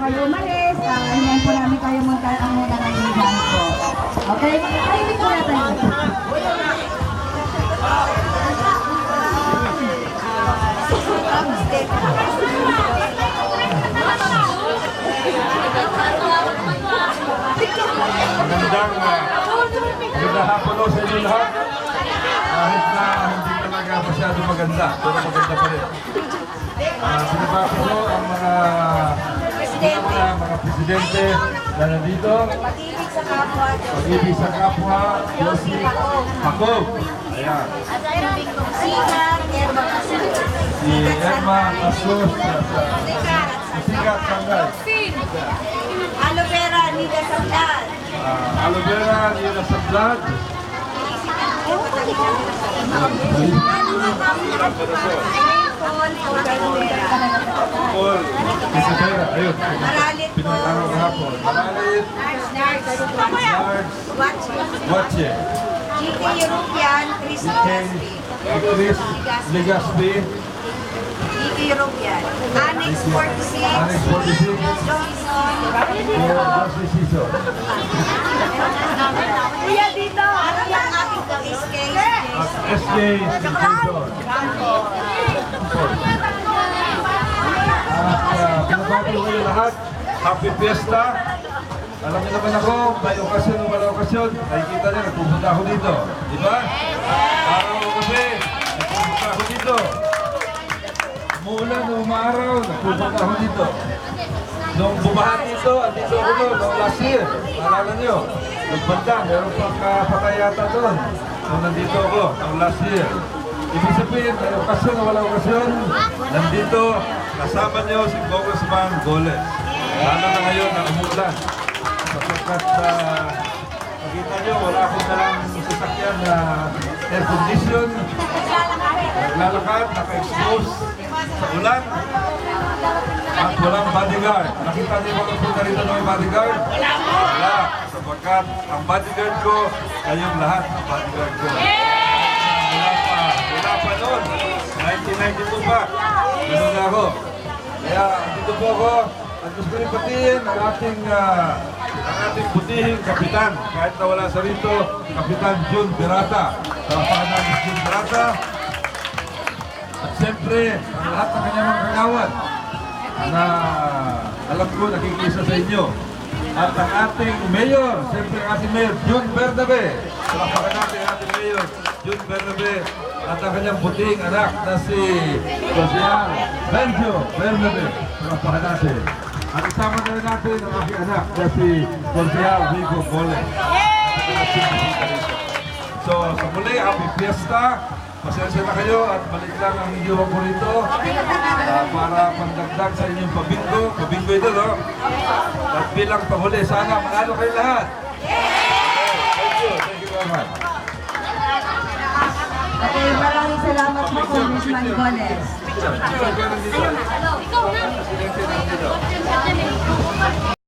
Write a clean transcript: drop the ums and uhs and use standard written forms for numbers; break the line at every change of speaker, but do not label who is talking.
Kayo umalis, hinayin po namin kayo muna ang muna ng ligan po. Okay? Ayun po natin.
Magandang hapon po sa inyo lahat. Kahit na hindi talaga masyado maganda, pero maganda pa rin. Sinabasa ko ang mga presidente na nandito.
Pag-ibig sa kapwa.
Pag-ibig sa kapwa, Josie Jacob. Ayan. Si Emma Casos. Sikat Sangay.
Aloe vera, Nida Sablan.
Aloe vera, Nida Sablan. Paul Isabela, ayun.
Maralit po.
Pinagtanong kahapon. Maralit. Watche.
GK European, Chris Legaspi.
Chris Legaspi.
GK European. Annex 46.
Annex 46.
Johnson.
Josie Siso.
Kuya dito. Ano yung ating SK?
SK Jason. Pinabati ko kayo lahat. Happy Fiesta. Alam niyo naman ako, may okasyon o wala okasyon, nakikita niyo, nagpupunta ako dito. Di ba? Araw o gabi, nagpupunta ako dito. Umuulan o umaaraw, nagpupunta ako dito. Nung bumahan dito, andito ako noong last year. Maalala niyo, nagbanda, meron pang kapatay yata doon. Nung nandito ako, noong last year. Ibig sabihin, may okasyon o wala okasyon, nandito, kasama niyo si Congressman Goles. Lalo na ngayon na umulan. Sapagkat makita niyo, wala akong dalang sasakyan na air condition. Naglalakad, naka-expose sa ulan. At walang bodyguard. Nakita niyo ba kung punta rito ng bodyguard? Wala. Sapagkat ang bodyguard ko, kayong lahat ang bodyguard ko. Wala pa noon. 1992 pa. Ganun na ako. Kaya dito po ako. At gusto rin patiin ang ating butihing kapitan. Kahit na wala sa rito, Kapitan Jun Berata. Tapakan namin si Jun Berata. At siyempre, ang lahat ng kanyang mga kagawad na alam ko nakikisa sa inyo. At ang ating mayor, siyempre ang ating mayor, Jun Bernabe. Tapakan natin ang ating mayor, Jun Bernabe. At ang kanyang butihing anak na si Josial Benjo Bernabe. Tapakan natin. At isama na rin natin ang aking anak na si Josial Vigo Goles. So, sa muli, happy fiesta. Pasensya na kayo at balik lang ang idiwan ko rito para pandagdag sa inyong pabinggo. Pabinggo ito, no? At bilang pahuli, sana manalo kayo lahat. Thank you very much.
Okay, maraming salamat po, Congressman Goles.